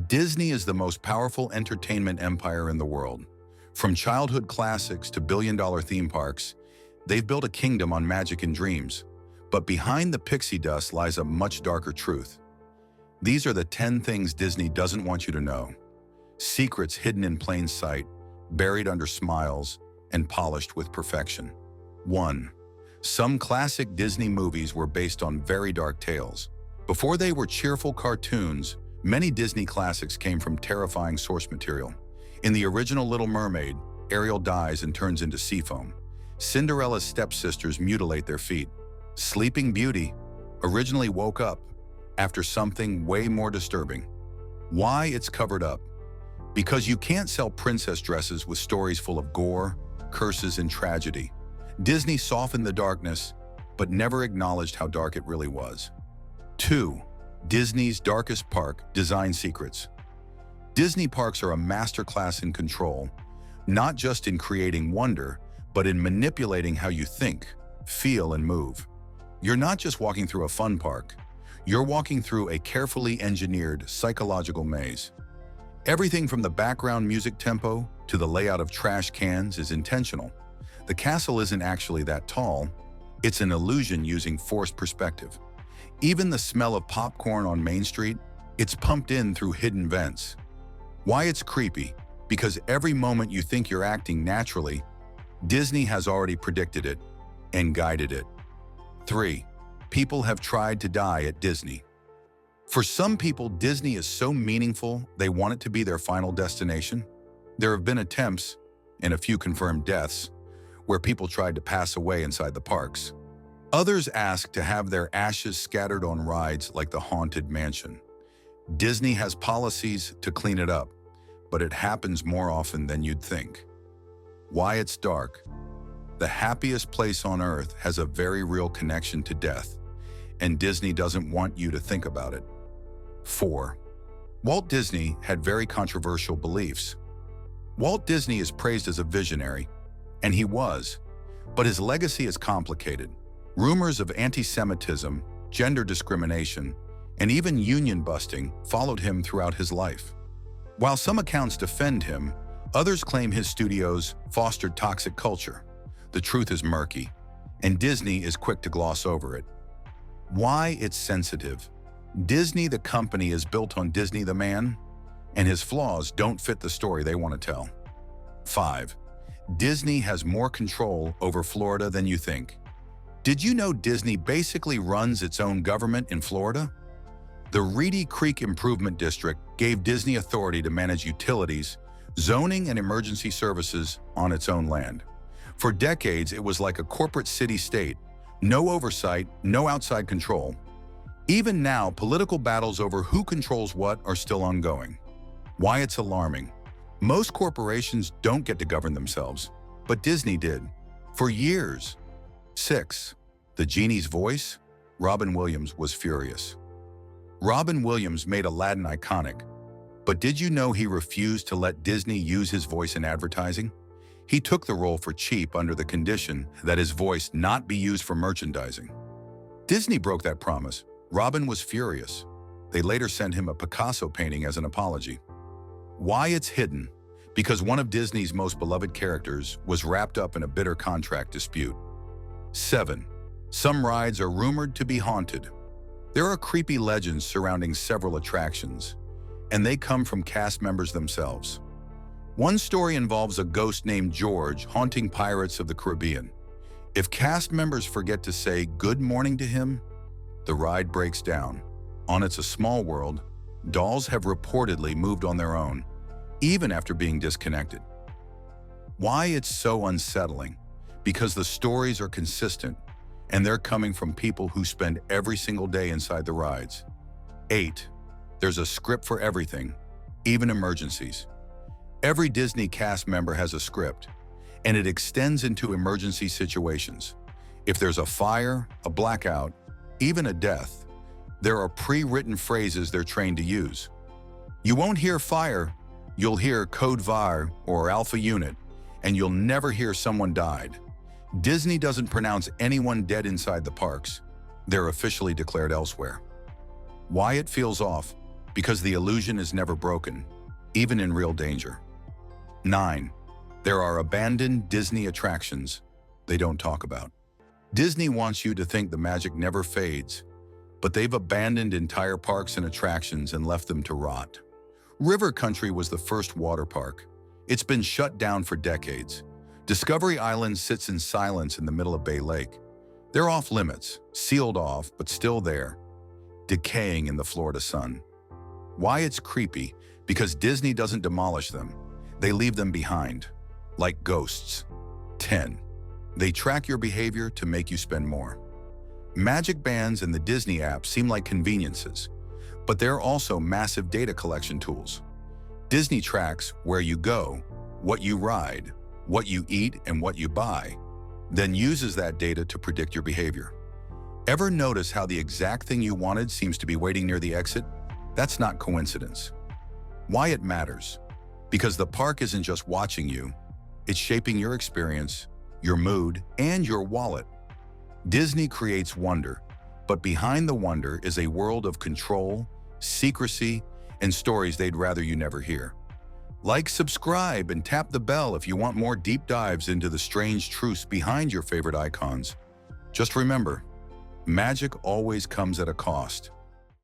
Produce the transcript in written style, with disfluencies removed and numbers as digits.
Disney is the most powerful entertainment empire in the world. From childhood classics to billion-dollar theme parks, they've built a kingdom on magic and dreams. But behind the pixie dust lies a much darker truth. These are the 10 things Disney doesn't want you to know. Secrets hidden in plain sight, buried under smiles, and polished with perfection. 1. Some classic Disney movies were based on very dark tales. Before they were cheerful cartoons, many Disney classics came from terrifying source material. In the original Little Mermaid, Ariel dies and turns into sea foam. Cinderella's stepsisters mutilate their feet. Sleeping Beauty originally woke up after something way more disturbing. Why it's covered up? Because you can't sell princess dresses with stories full of gore, curses, and tragedy. Disney softened the darkness, but never acknowledged how dark it really was. 2. Disney's darkest park design secrets. Disney parks are a masterclass in control, not just in creating wonder, but in manipulating how you think, feel, and move. You're not just walking through a fun park. You're walking through a carefully engineered psychological maze. Everything from the background music tempo to the layout of trash cans is intentional. The castle isn't actually that tall. It's an illusion using forced perspective. Even the smell of popcorn on Main Street, it's pumped in through hidden vents. Why it's creepy? Because every moment you think you're acting naturally, Disney has already predicted it and guided it. 3. People have tried to die at Disney. For some people, Disney is so meaningful they want it to be their final destination. There have been attempts, and a few confirmed deaths, where people tried to pass away inside the parks. Others ask to have their ashes scattered on rides like the Haunted Mansion. Disney has policies to clean it up, but it happens more often than you'd think. Why it's dark? The happiest place on Earth has a very real connection to death, and Disney doesn't want you to think about it. 4. Walt Disney had very controversial beliefs. Walt Disney is praised as a visionary, and he was, but his legacy is complicated. Rumors of anti-Semitism, gender discrimination, and even union busting followed him throughout his life. While some accounts defend him, others claim his studios fostered toxic culture. The truth is murky, and Disney is quick to gloss over it. Why it's sensitive? Disney the company is built on Disney the man, and his flaws don't fit the story they want to tell. 5. Disney has more control over Florida than you think. Did you know Disney basically runs its own government in Florida? The Reedy Creek Improvement District gave Disney authority to manage utilities, zoning, and emergency services on its own land. For decades, it was like a corporate city-state. No oversight, no outside control. Even now, political battles over who controls what are still ongoing. Why it's alarming? Most corporations don't get to govern themselves, but Disney did, for years. 6. The Genie's voice? Robin Williams was furious. Robin Williams made Aladdin iconic, but did you know he refused to let Disney use his voice in advertising? He took the role for cheap under the condition that his voice not be used for merchandising. Disney broke that promise. Robin was furious. They later sent him a Picasso painting as an apology. Why it's hidden? Because one of Disney's most beloved characters was wrapped up in a bitter contract dispute. 7. Some rides are rumored to be haunted. There are creepy legends surrounding several attractions, and they come from cast members themselves. One story involves a ghost named George haunting Pirates of the Caribbean. If cast members forget to say good morning to him, the ride breaks down. On It's a Small World, dolls have reportedly moved on their own, even after being disconnected. Why it's so unsettling? Because the stories are consistent, and they're coming from people who spend every single day inside the rides. 8. There's a script for everything, even emergencies. Every Disney cast member has a script, and it extends into emergency situations. If there's a fire, a blackout, even a death, there are pre-written phrases they're trained to use. You won't hear fire, you'll hear Code VAR or Alpha Unit, and you'll never hear someone died. Disney doesn't pronounce anyone dead inside the parks. They're officially declared elsewhere. Why it feels off? because the illusion is never broken, even in real danger. 9. There are abandoned Disney attractions they don't talk about. Disney wants you to think the magic never fades, but they've abandoned entire parks and attractions and left them to rot. River Country was the first water park. It's been shut down for decades. Discovery Island sits in silence in the middle of Bay Lake. They're off limits, sealed off, but still there, decaying in the Florida sun. Why it's creepy? Because Disney doesn't demolish them. They leave them behind, like ghosts. 10. They track your behavior to make you spend more. Magic bands and the Disney app seem like conveniences, but they're also massive data collection tools. Disney tracks where you go, what you ride, what you eat, and what you buy, then uses that data to predict your behavior. Ever notice how the exact thing you wanted seems to be waiting near the exit? That's not coincidence. Why it matters? Because the park isn't just watching you, it's shaping your experience, your mood, and your wallet. Disney creates wonder, but behind the wonder is a world of control, secrecy, and stories they'd rather you never hear. Like, subscribe, and tap the bell if you want more deep dives into the strange truths behind your favorite icons. Just remember, magic always comes at a cost.